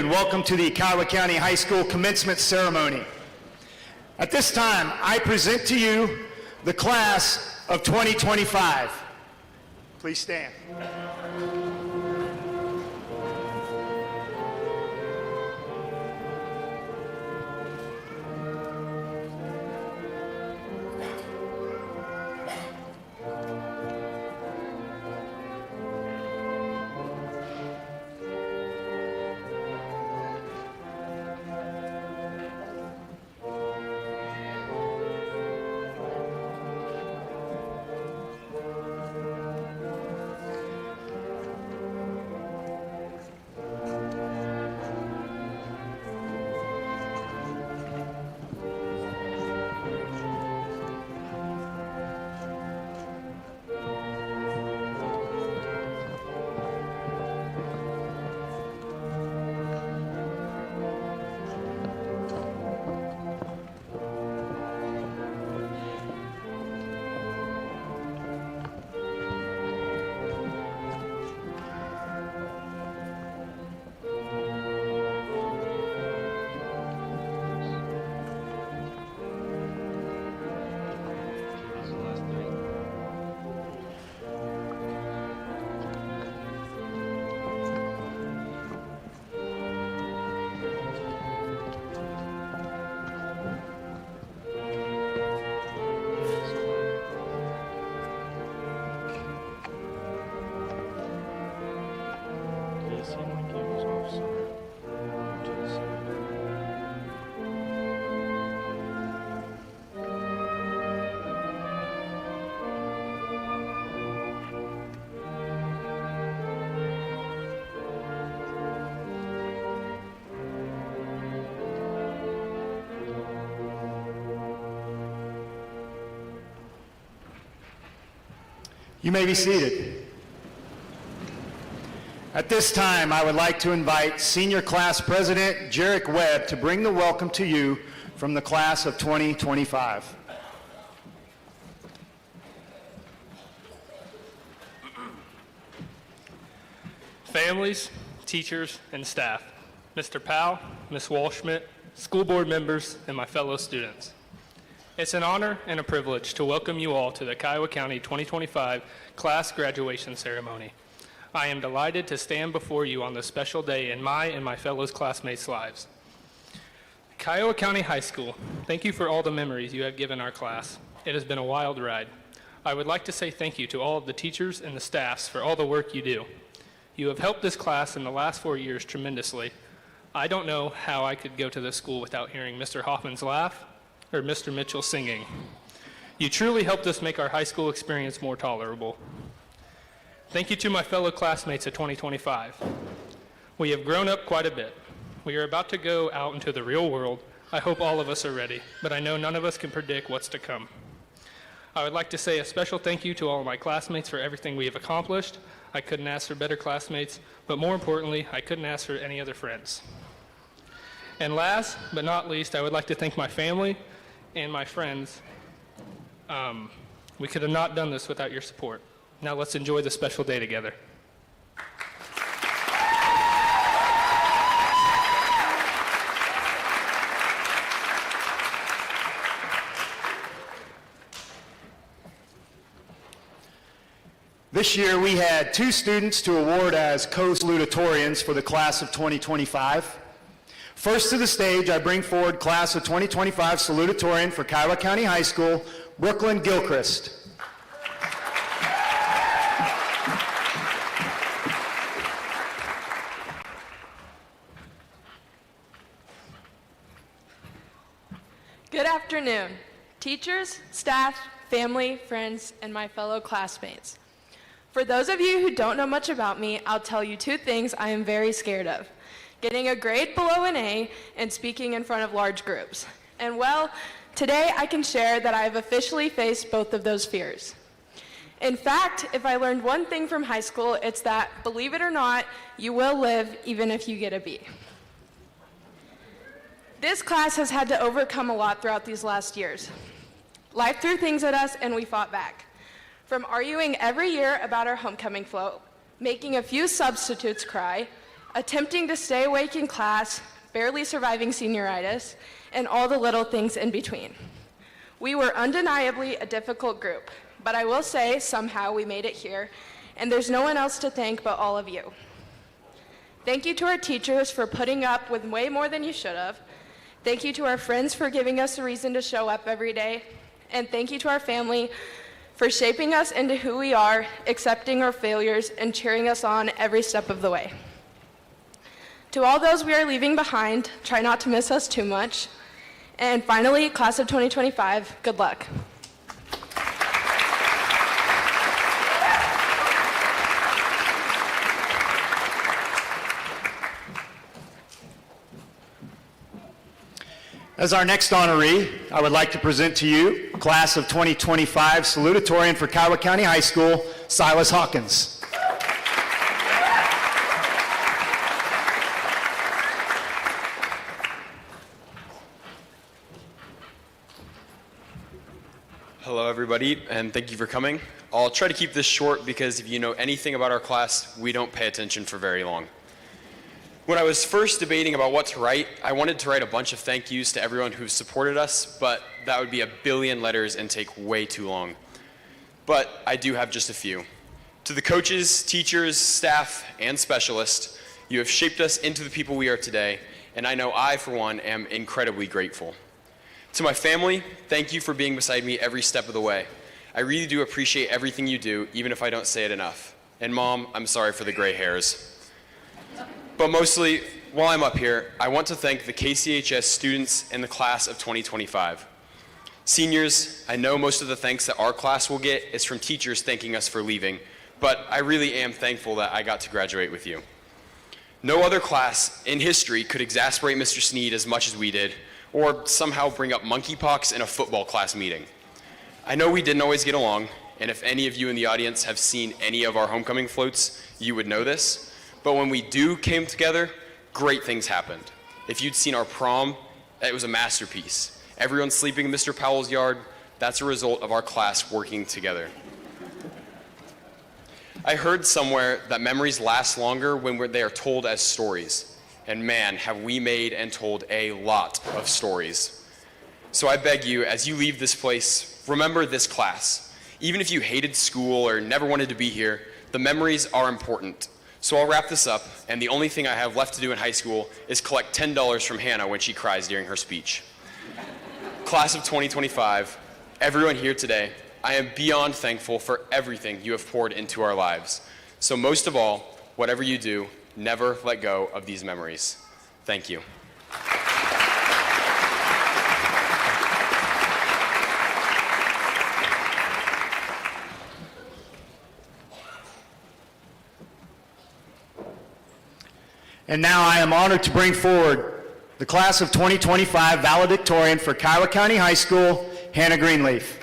and welcome to the Kiowa County High School commencement ceremony. At this time, I present to you the class of 2025. Please stand. You may be seated. At this time, I would like to invite Senior Class President Jarek Webb to bring the welcome to you from the class of 2025. Families, teachers, and staff, Mr. Powell, Ms. Walschmidt, school board members, and my fellow students. It's an honor and a privilege to welcome you all to the Kiowa County 2025 class graduation ceremony. I am delighted to stand before you on this special day in my and my fellow classmates' lives. Kiowa County High School, thank you for all the memories you have given our class. It has been a wild ride. I would like to say thank you to all of the teachers and the staffs for all the work you do. You have helped this class in the last 4 years tremendously. I don't know how I could go to this school without hearing Mr. Hoffman's laugh or Mr. Mitchell singing. You truly helped us make our high school experience more tolerable. Thank you to my fellow classmates of 2025. We have grown up quite a bit. We are about to go out into the real world. I hope all of us are ready, but I know none of us can predict what's to come. I would like to say a special thank you to all of my classmates for everything we have accomplished. I couldn't ask for better classmates, but more importantly, I couldn't ask for any other friends. And last but not least, I would like to thank my family and my friends. We could have not done this without your support. Now let's enjoy the special day together. This year we had 2 students to award as co-salutatorians for the class of 2025. First to the stage, I bring forward class of 2025 salutatorian for Kiowa County High School, Brooklyn Gilchrist. Good afternoon, teachers, staff, family, friends, and my fellow classmates. For those of you who don't know much about me, I'll tell you 2 things I am very scared of: getting a grade below an A and speaking in front of large groups. And well, today I can share that I have officially faced both of those fears. In fact, if I learned one thing from high school, it's that, believe it or not, you will live even if you get a B. This class has had to overcome a lot throughout these last years. Life threw things at us and we fought back. From arguing every year about our homecoming float, making a few substitutes cry, attempting to stay awake in class, barely surviving senioritis, and all the little things in between. We were undeniably a difficult group, but I will say somehow we made it here, and there's no one else to thank but all of you. Thank you to our teachers for putting up with way more than you should have. Thank you to our friends for giving us a reason to show up every day. And thank you to our family for shaping us into who we are, accepting our failures, and cheering us on every step of the way. To all those we are leaving behind, try not to miss us too much. And finally, class of 2025, good luck. As our next honoree, I would like to present to you class of 2025 salutatorian for Kiowa County High School, Silas Hawkins. Hello everybody, and thank you for coming. I'll try to keep this short because if you know anything about our class, we don't pay attention for very long. When I was first debating about what to write, I wanted to write a bunch of thank yous to everyone who supported us, but that would be a billion letters and take way too long. But I do have just a few. To the coaches, teachers, staff, and specialists, you have shaped us into the people we are today, and I know I, for one, am incredibly grateful. To my family, thank you for being beside me every step of the way. I really do appreciate everything you do, even if I don't say it enough. And Mom, I'm sorry for the gray hairs. But mostly, while I'm up here, I want to thank the KCHS students in the class of 2025. Seniors, I know most of the thanks that our class will get is from teachers thanking us for leaving, but I really am thankful that I got to graduate with you. No other class in history could exasperate Mr. Sneed as much as we did, or somehow bring up monkeypox in a football class meeting. I know we didn't always get along, and if any of you in the audience have seen any of our homecoming floats, you would know this. But when we came together, great things happened. If you'd seen our prom, it was a masterpiece. Everyone sleeping in Mr. Powell's yard, that's a result of our class working together. I heard somewhere that memories last longer when they are told as stories. And man, have we made and told a lot of stories. So I beg you, as you leave this place, remember this class. Even if you hated school or never wanted to be here, the memories are important. So I'll wrap this up, and the only thing I have left to do in high school is collect $10 from Hannah when she cries during her speech. Class of 2025, everyone here today, I am beyond thankful for everything you have poured into our lives. So most of all, whatever you do, never let go of these memories. Thank you. And now I am honored to bring forward the class of 2025 valedictorian for Kiowa County High School, Hannah Greenleaf.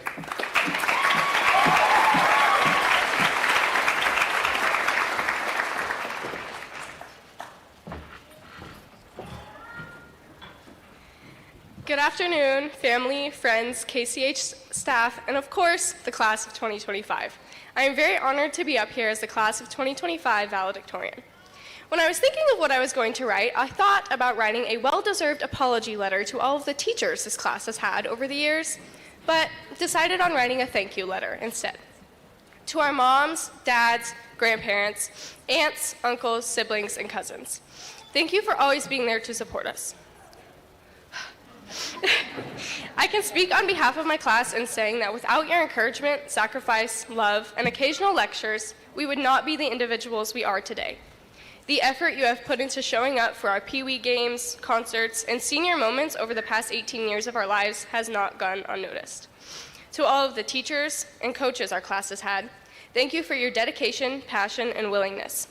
Good afternoon, family, friends, KCH staff, and of course, the class of 2025. I am very honored to be up here as the class of 2025 valedictorian. When I was thinking of what I was going to write, I thought about writing a well-deserved apology letter to all of the teachers this class has had over the years, but decided on writing a thank you letter instead. To our moms, dads, grandparents, aunts, uncles, siblings, and cousins. Thank you for always being there to support us. I can speak on behalf of my class in saying that without your encouragement, sacrifice, love, and occasional lectures, we would not be the individuals we are today. The effort you have put into showing up for our Pee Wee games, concerts, and senior moments over the past 18 years of our lives has not gone unnoticed. To all of the teachers and coaches our class has had, thank you for your dedication, passion, and willingness.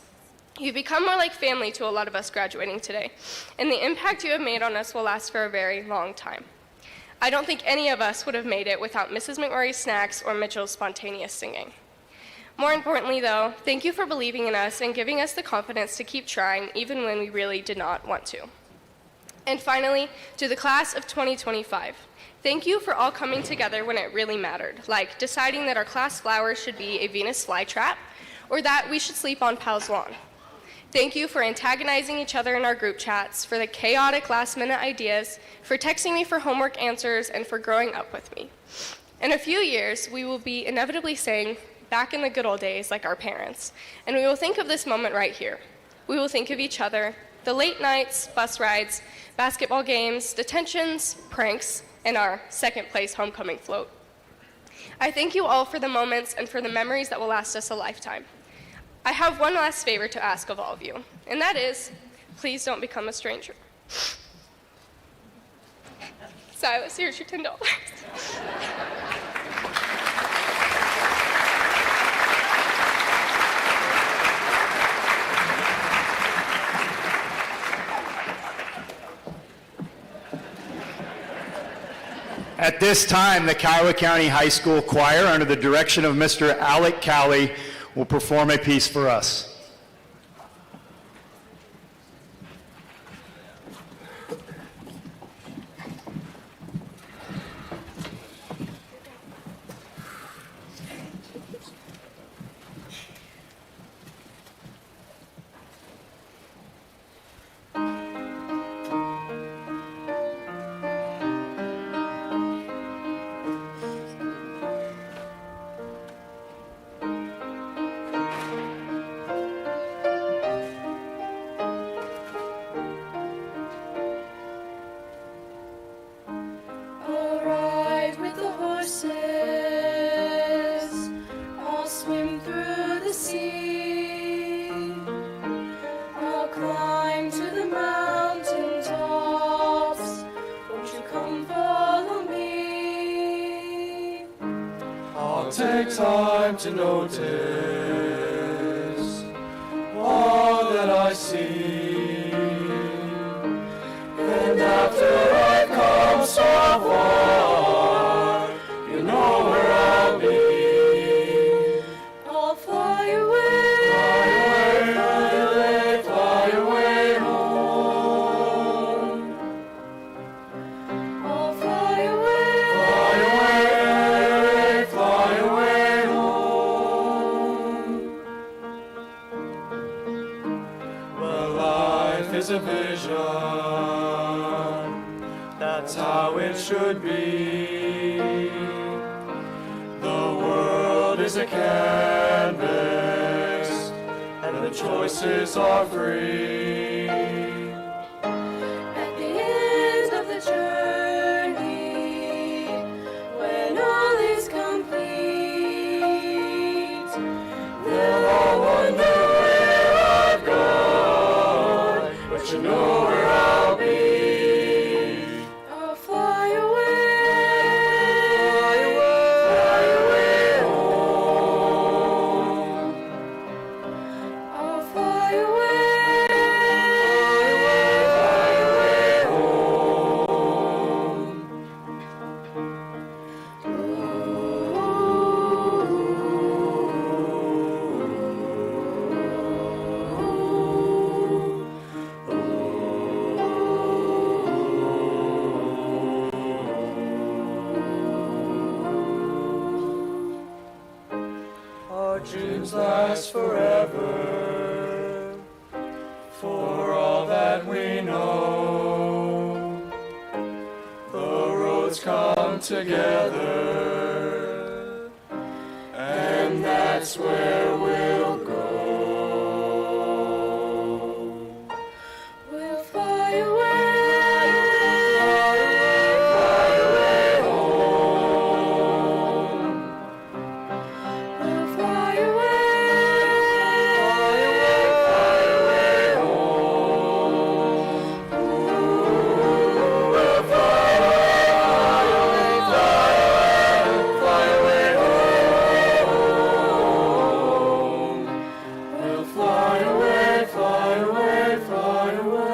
You've become more like family to a lot of us graduating today, and the impact you have made on us will last for a very long time. I don't think any of us would have made it without Mrs. McMurray's snacks or Mitchell's spontaneous singing. More importantly, though, thank you for believing in us and giving us the confidence to keep trying even when we really did not want to. And finally, to the class of 2025, thank you for all coming together when it really mattered, like deciding that our class flower should be a Venus flytrap or that we should sleep on Pal's lawn. Thank you for antagonizing each other in our group chats, for the chaotic last-minute ideas, for texting me for homework answers, and for growing up with me. In a few years, we will be inevitably saying, back in the good old days, like our parents, and we will think of this moment right here. We will think of each other, the late nights, bus rides, basketball games, detentions, pranks, and our second-place homecoming float. I thank you all for the moments and for the memories that will last us a lifetime. I have one last favor to ask of all of you, and that is, please don't become a stranger. Silas, here's your $10. At this time, the Kiowa County High School Choir, under the direction of Mr. Alec Cowley, will perform a piece for us. I'll ride with the horses, I'll swim through the sea, I'll climb to the mountain tops, won't you come follow me? I'll take time to notice all that I see, and after I've come so far, you know where I'll be. I'll fly away, fly away, fly away home. I'll fly away, Fly away home. Well, life is a vision, that's how it should be. The world is a canvas, and the choices are free. at the end of the journey, when all is complete, They'll all wonder where I've gone, but you know where I'll be. I'll fly away, Fly away home. I'll fly away, Our dreams last forever, for all that we know. The roads come together, and that's where we'll go. we'll fly away, Fly away home. we'll fly away, Fly away home. We'll fly away home. We'll fly away, fly away, fly away.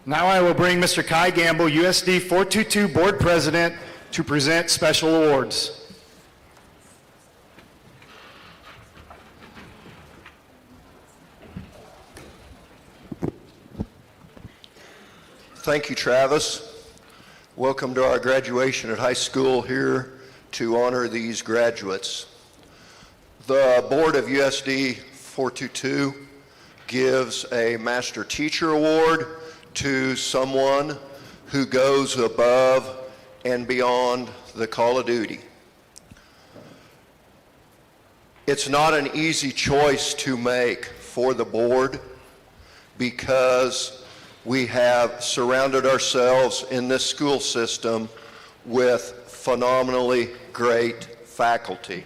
Now I will bring Mr. Kai Gamble, USD 422 Board President, to present special awards. Thank you, Travis. Welcome to our graduation at high school here to honor these graduates. The Board of USD 422 gives a Master Teacher Award to someone who goes above and beyond the call of duty. It's not an easy choice to make for the board because we have surrounded ourselves in this school system with phenomenally great faculty.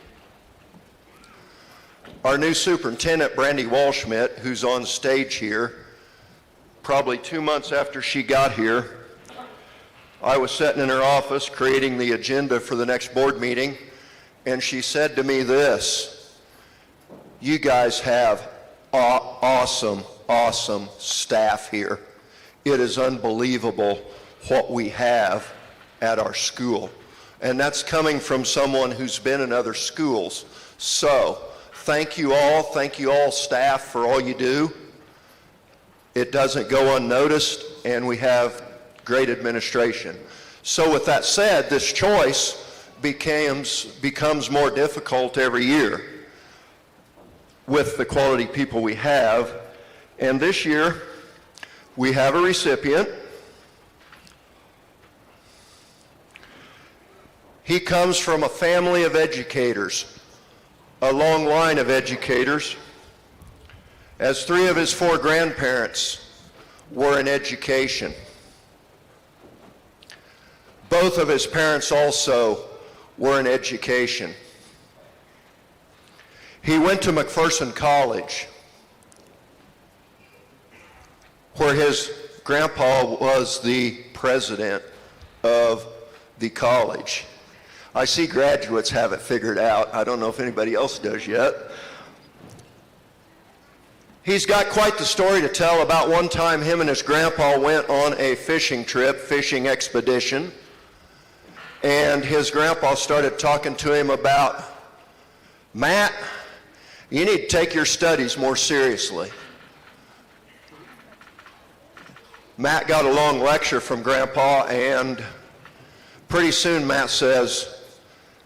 Our new superintendent, Brandy Walschmidt, who's on stage here, probably 2 months after she got here, I was sitting in her office creating the agenda for the next board meeting, and she said to me this: "You guys have awesome staff here. It is unbelievable what we have at our school." And that's coming from someone who's been in other schools. So, thank you all staff, for all you do. It doesn't go unnoticed, and we have great administration. So with that said, this choice becomes more difficult every year with the quality people we have. And this year, we have a recipient. He comes from a family of educators, a long line of educators, as 3 of his 4 grandparents were in education. Both of his parents also were in education. He went to McPherson College, where his grandpa was the president of the college. I see graduates have it figured out. I don't know if anybody else does yet. He's got quite the story to tell about one time him and his grandpa went on a fishing trip, fishing expedition, and his grandpa started talking to him about, "Matt, you need to take your studies more seriously." Matt got a long lecture from Grandpa, and pretty soon Matt says,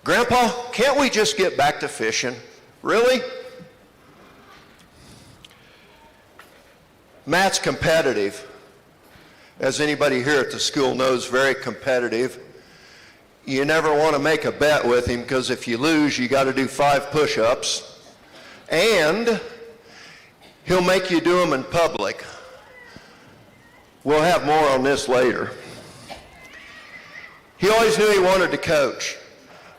"Grandpa, can't we just get back to fishing? Really?" Matt's competitive. As anybody here at the school knows, very competitive. You never want to make a bet with him, because if you lose, you got to do 5 push-ups. And he'll make you do them in public. We'll have more on this later. He always knew he wanted to coach.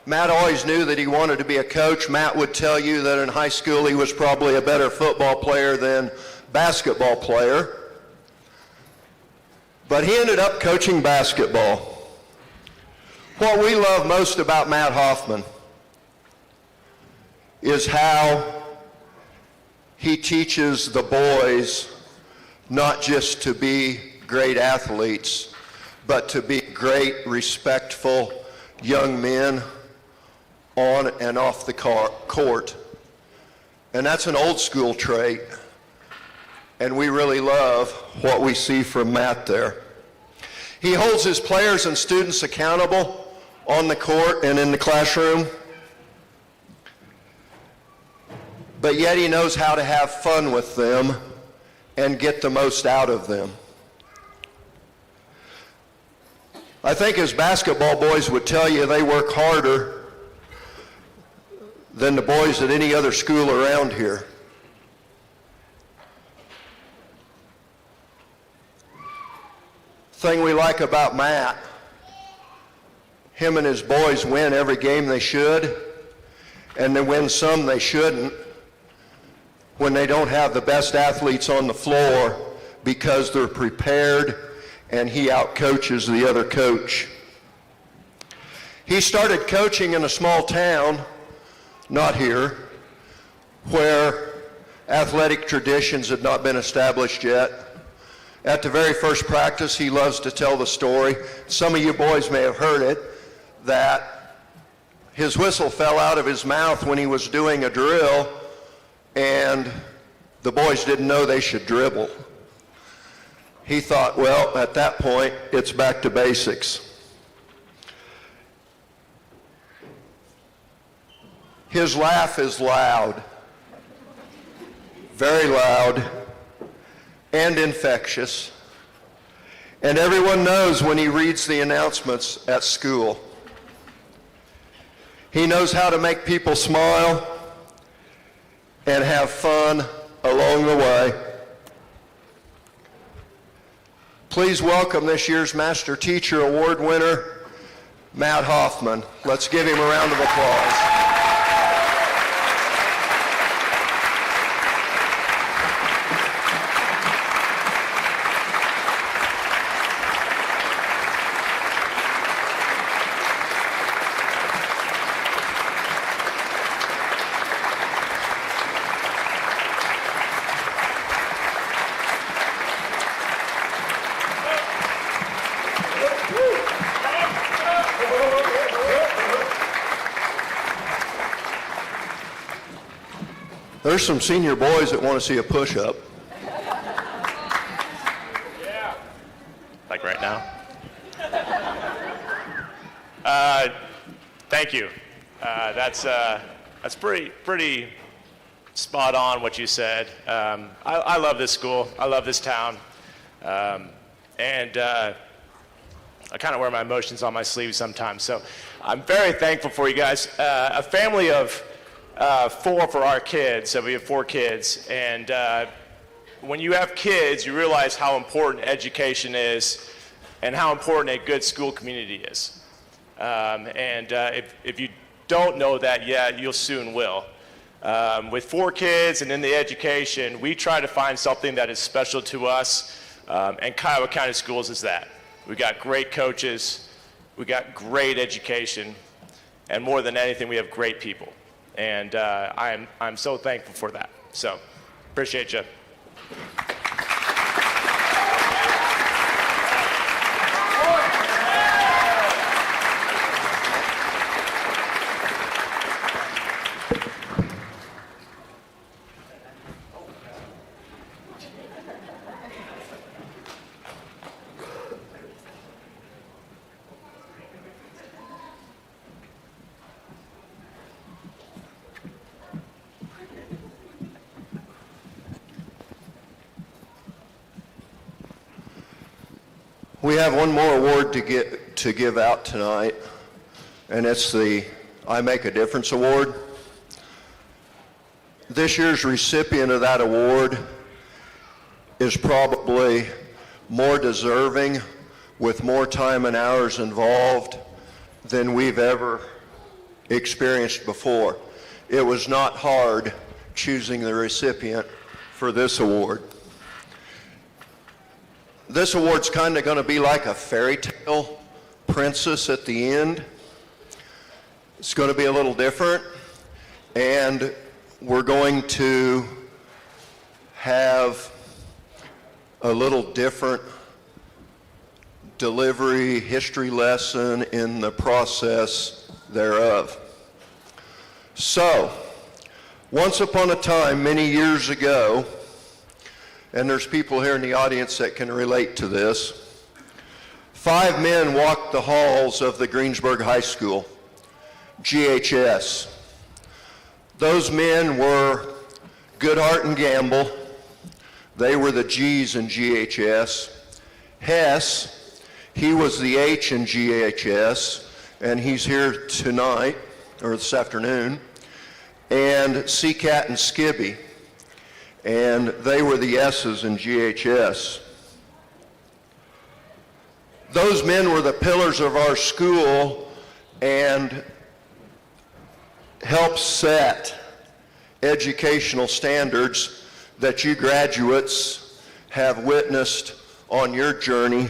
Matt always knew that he wanted to be a coach. Matt would tell you that in high school he was probably a better football player than basketball player. But he ended up coaching basketball. What we love most about Matt Hoffman is how he teaches the boys not just to be great athletes, but to be great, respectful young men on and off the court. And that's an old school trait, and we really love what we see from Matt there. He holds his players and students accountable on the court and in the classroom, but yet he knows how to have fun with them and get the most out of them. I think his basketball boys would tell you they work harder than the boys at any other school around here. Thing we like about Matt, him and his boys win every game they should, and they win some they shouldn't when they don't have the best athletes on the floor, because they're prepared and he outcoaches the other coach. He started coaching in a small town, not here, where athletic traditions had not been established yet. At the very first practice, he loves to tell the story. Some of you boys may have heard it, that his whistle fell out of his mouth when he was doing a drill, and the boys didn't know they should dribble. He thought, well, at that point, it's back to basics. His laugh is loud, very loud, and infectious. And everyone knows when he reads the announcements at school. He knows how to make people smile and have fun along the way. Please welcome this year's Master Teacher Award winner, Matt Hoffman. Let's give him a round of applause. There's some senior boys that want to see a push-up. Like right now? Thank you. That's pretty spot on what you said. I love this school. I love this town. And I kind of wear my emotions on my sleeve sometimes. So I'm very thankful for you guys. A family of 4 for our kids, so we have 4 kids, and when you have kids, you realize how important education is and how important a good school community is. If you don't know that yet, you'll soon will. With 4 kids and in the education, we try to find something that is special to us, and Kiowa County Schools is that. We got great coaches, we got great education, and more than anything, we have great people. And I'm so thankful for that. So, appreciate you. We have one more award to give out tonight, and it's the I Make a Difference Award. This year's recipient of that award is probably more deserving, with more time and hours involved, than we've ever experienced before. It was not hard choosing the recipient for this award. This award's kind of going to be like a fairy tale princess at the end. It's going to be a little different, and we're going to have a little different delivery, history lesson in the process thereof. So, once upon a time, many years ago, and there's people here in the audience that can relate to this, 5 men walked the halls of the Greensburg High School, GHS. Those men were Goodhart and Gamble. They were the G's in GHS. Hess, he was the H in GHS, and he's here tonight, or this afternoon. And CCAT and Skibby, and they were the S's in GHS. Those men were the pillars of our school and helped set educational standards that you graduates have witnessed on your journey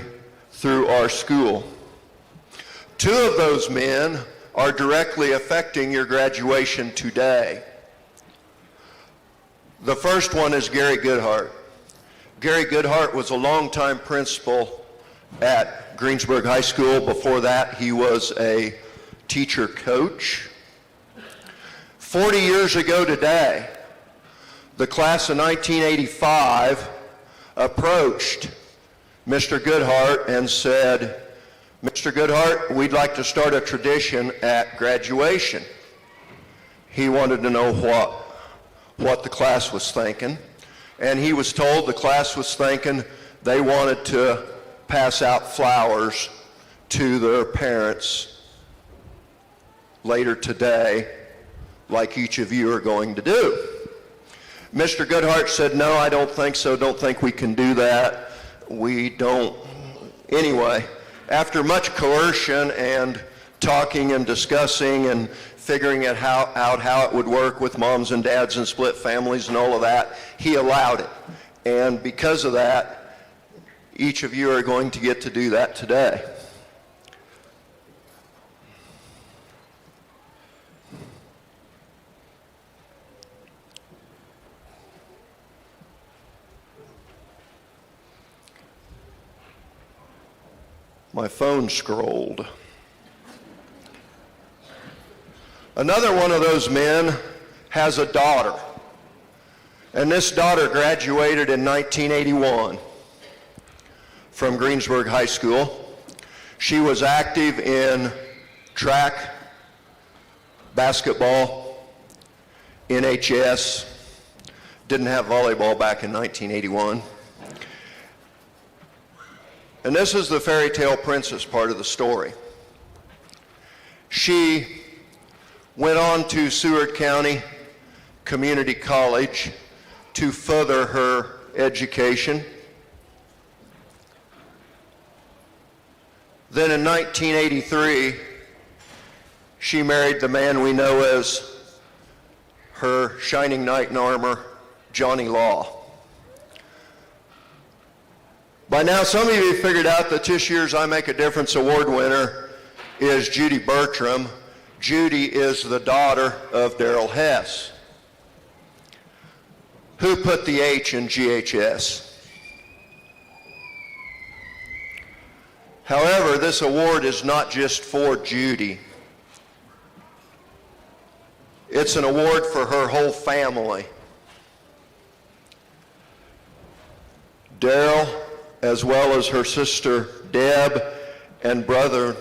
through our school. 2 of those men are directly affecting your graduation today. The first one is Gary Goodhart. Gary Goodhart was a longtime principal at Greensburg High School. Before that, he was a teacher coach. 40 years ago today, the class of 1985 approached Mr. Goodhart and said, Mr. Goodhart, we'd like to start a tradition at graduation. He wanted to know what the class was thinking, and he was told the class was thinking they wanted to pass out flowers to their parents later today, like each of you are going to do. Mr. Goodhart said, no, I don't think so, don't think we can do that. We don't. Anyway, after much coercion and talking and discussing and figuring it out how it would work with moms and dads and split families and all of that, he allowed it. And because of that, each of you are going to get to do that today. My phone scrolled. Another one of those men has a daughter, and this daughter graduated in 1981 from Greensburg High School. She was active in track, basketball, NHS, didn't have volleyball back in 1981. And this is the fairy tale princess part of the story. She went on to Seward County Community College to further her education. Then in 1983, she married the man we know as her shining knight in armor, Johnny Law. By now, some of you have figured out that this year's I Make a Difference Award winner is Judy Bertram. Judy is the daughter of Darrell Hess. Who put the H in GHS? However, this award is not just for Judy. It's an award for her whole family. Darrell, as well as her sister Deb and brother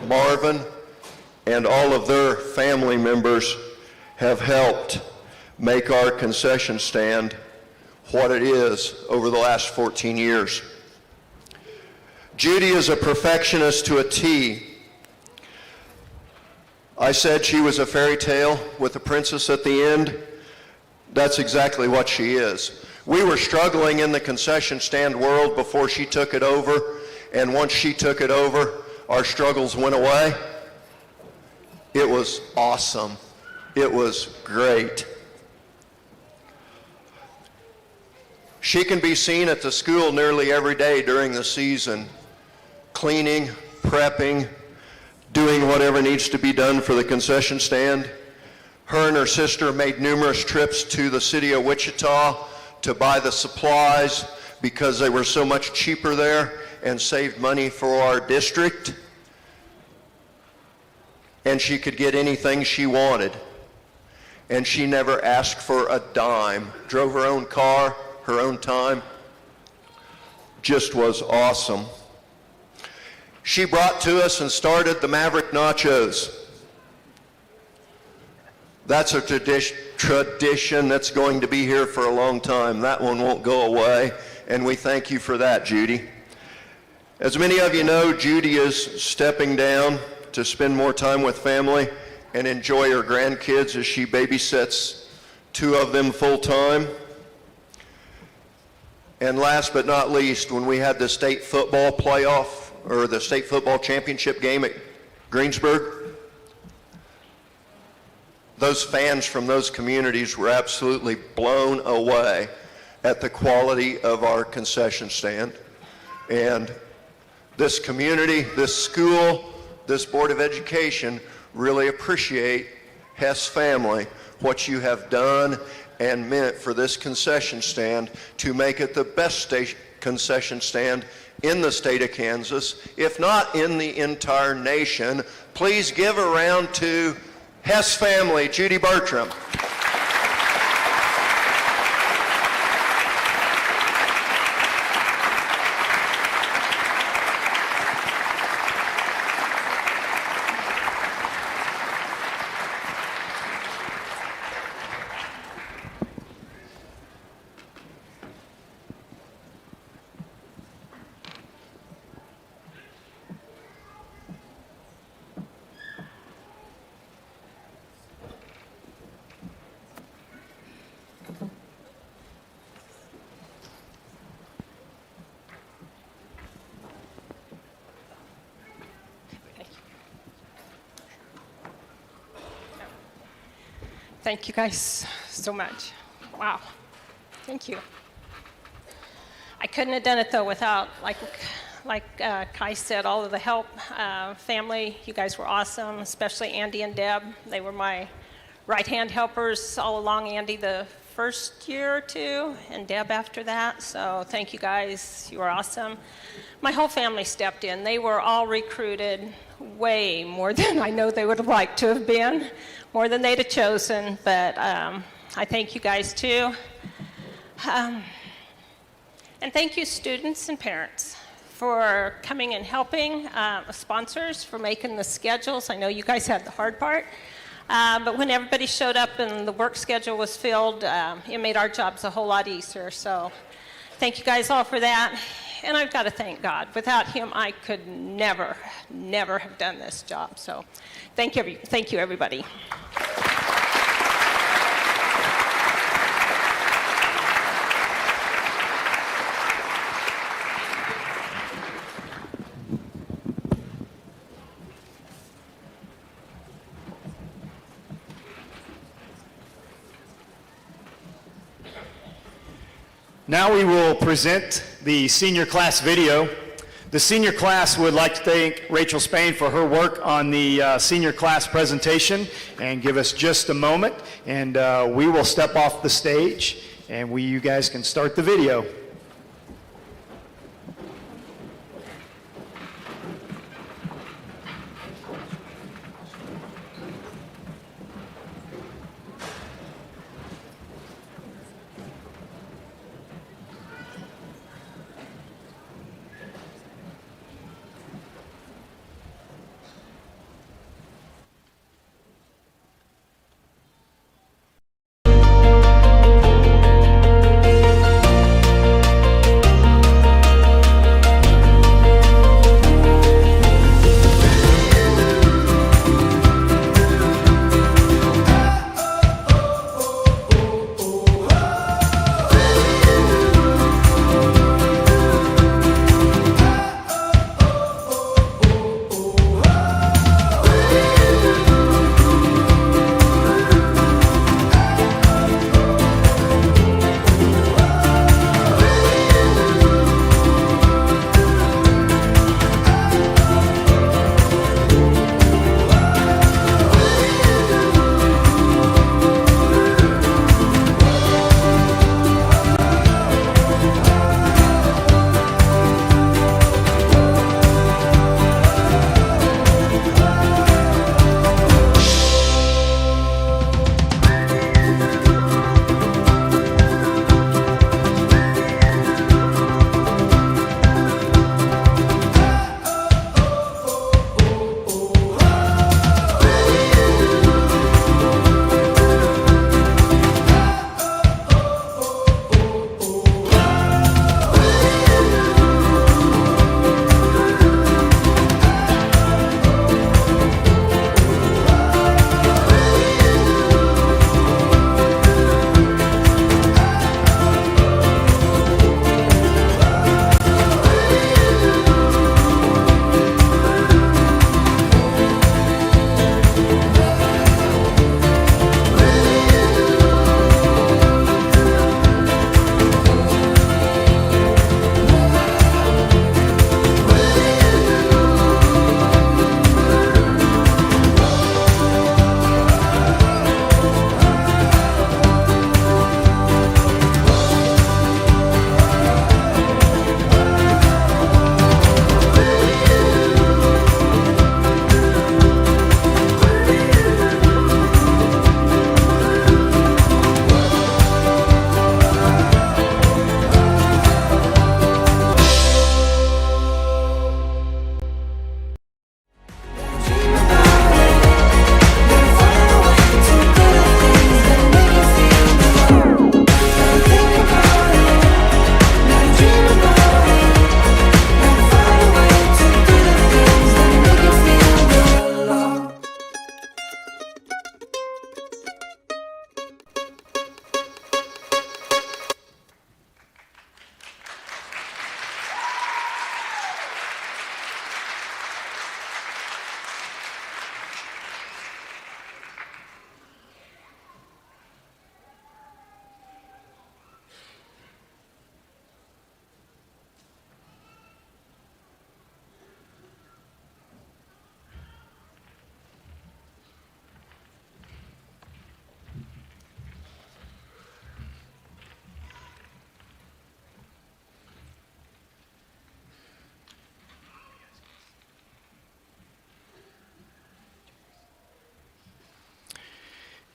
Marvin, and all of their family members have helped make our concession stand what it is over the last 14 years. Judy is a perfectionist to a T. I said she was a fairy tale with a princess at the end. That's exactly what she is. We were struggling in the concession stand world before she took it over, and once she took it over, our struggles went away. It was awesome. It was great. She can be seen at the school nearly every day during the season, cleaning, prepping, doing whatever needs to be done for the concession stand. Her and her sister made numerous trips to the city of Wichita to buy the supplies because they were so much cheaper there and saved money for our district. And she could get anything she wanted. And she never asked for a dime. Drove her own car, her own time. Just was awesome. She brought to us and started the Maverick Nachos. That's a tradition that's going to be here for a long time. That one won't go away, and we thank you for that, Judy. As many of you know, Judy is stepping down to spend more time with family and enjoy her grandkids as she babysits 2 of them full time. And last but not least, when we had the state football playoff, or the state football championship game at Greensburg, those fans from those communities were absolutely blown away at the quality of our concession stand. And this community, this school, this Board of Education really appreciate Hess family, what you have done and meant for this concession stand to make it the best concession stand in the state of Kansas, if not in the entire nation. Please give a round to Hess family, Judy Bertram. Thank you guys so much. Wow. Thank you. I couldn't have done it though without, like Kai said, all of the help. Family, you guys were awesome, especially Andy and Deb. They were my right-hand helpers all along. Andy the first year or two, and Deb after that. So thank you guys. You were awesome. My whole family stepped in. They were all recruited way more than I know they would have liked to have been, more than they'd have chosen. But I thank you guys too. And thank you, students and parents, for coming and helping, sponsors for making the schedules. I know you guys had the hard part. But when everybody showed up and the work schedule was filled, it made our jobs a whole lot easier. So thank you guys all for that. And I've got to thank God. Without him, I could never, never have done this job. So thank you, everybody. Now we will present the senior class video. The senior class would like to thank Rachel Spain for her work on the senior class presentation, and give us just a moment, and we will step off the stage, and you guys can start the video.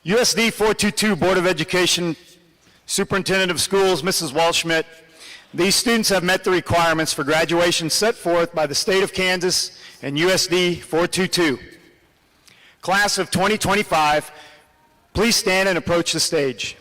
USD 422 Board of Education Superintendent of Schools, Mrs. Walschmidt, these students have met the requirements for graduation set forth by the state of Kansas and USD 422. Class of 2025, please stand and approach the stage.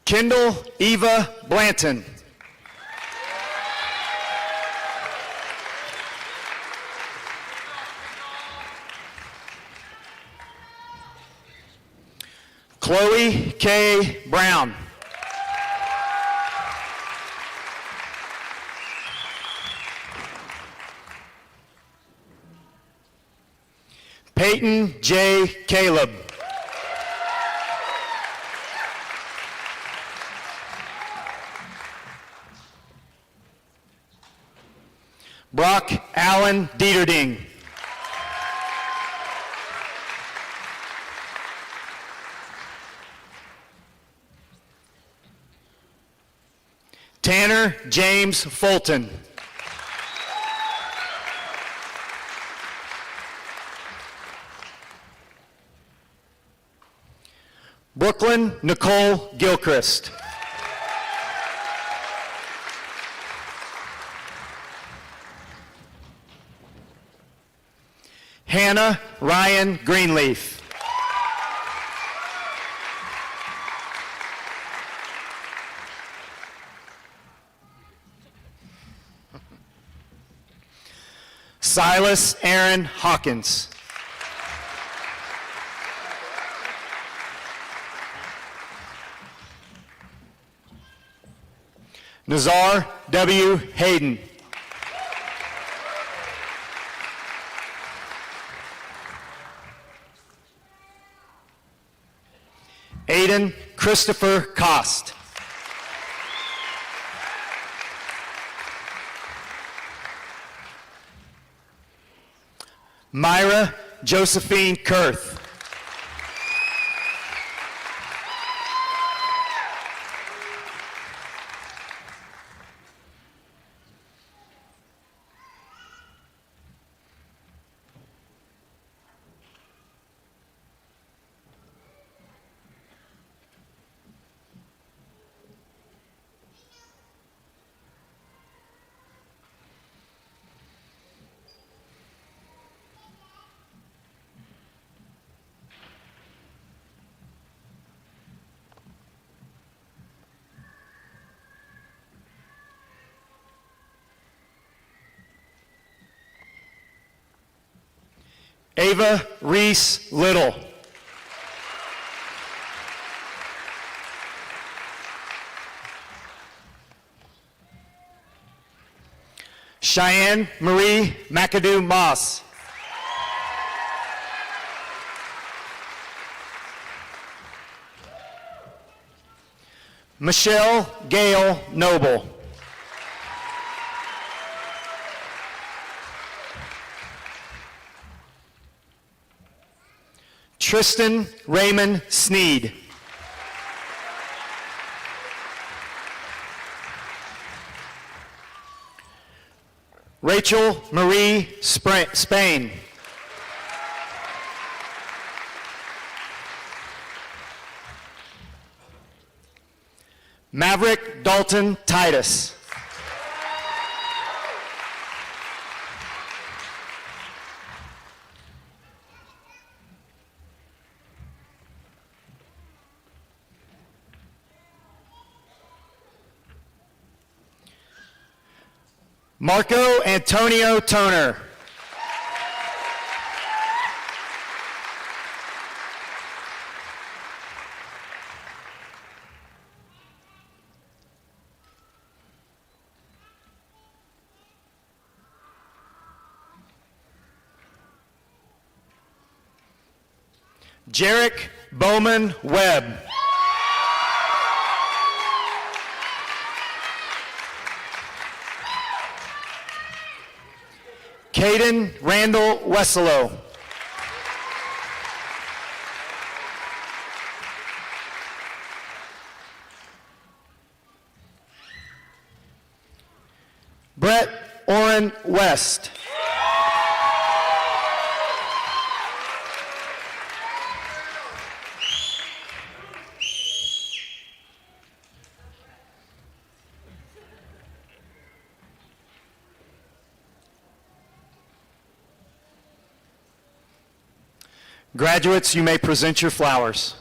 Kendall Eva Blanton. Chloe K. Brown. Peyton J. Caleb. Brock Allen Dieterding. Tanner James Fulton. Brooklyn Nicole Gilchrist. Hannah Ryan Greenleaf. Silas Aaron Hawkins. Nazar W. Hayden. Aiden Christopher Cost. Myra Josephine Kurth. Ava Reese Little. Cheyenne Marie McAdoo Moss. Michelle Gale Noble. Tristan Raymond Sneed. Rachel Marie Spain. Maverick Dalton Titus. Marco Antonio Toner. Jarek Bowman Webb. Caden Randall Wesselow. Brett Orrin West. Graduates, you may present your flowers.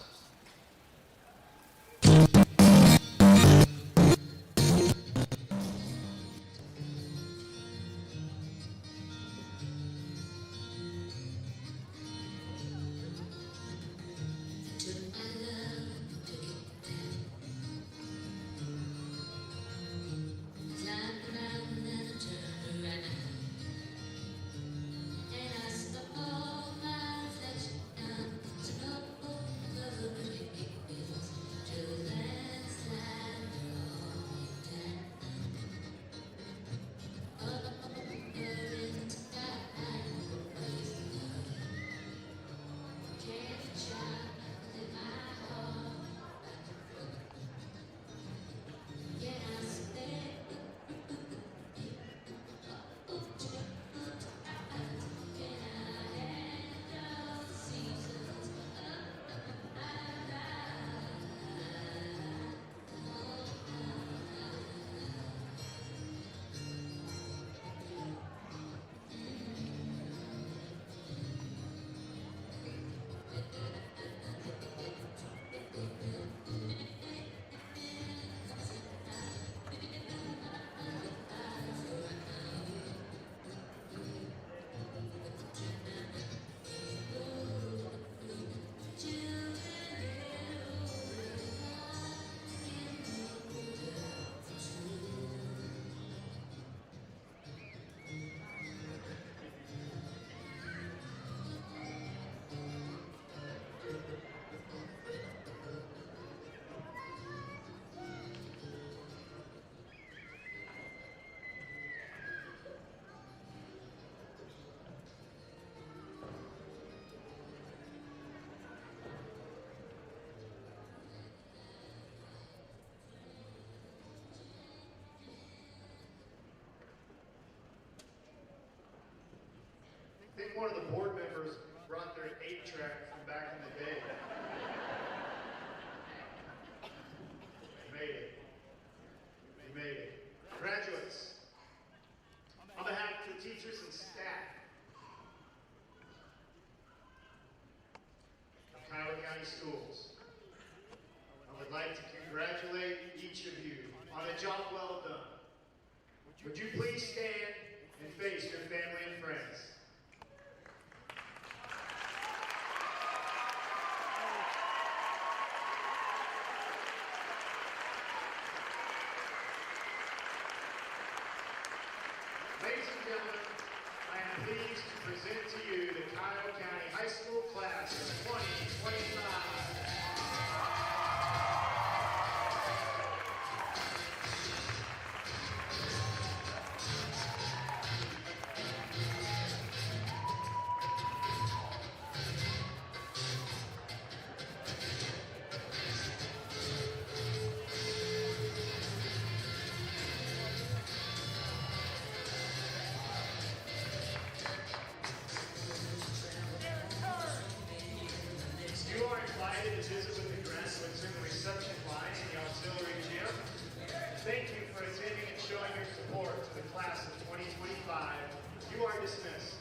I think one of the board members brought their 8-track from back in the day. We made it. We made it. Graduates, on behalf of the teachers and staff of Kiowa County Schools, I would like to congratulate each of you on a job well done. Would you please stand and face your family and friends? Ladies and gentlemen, I am pleased to present to you the Kiowa County High School class of 2025. You are invited to visit with the graduates in the reception line in the auxiliary gym. Thank you for attending and showing your support to the class of 2025. You are dismissed.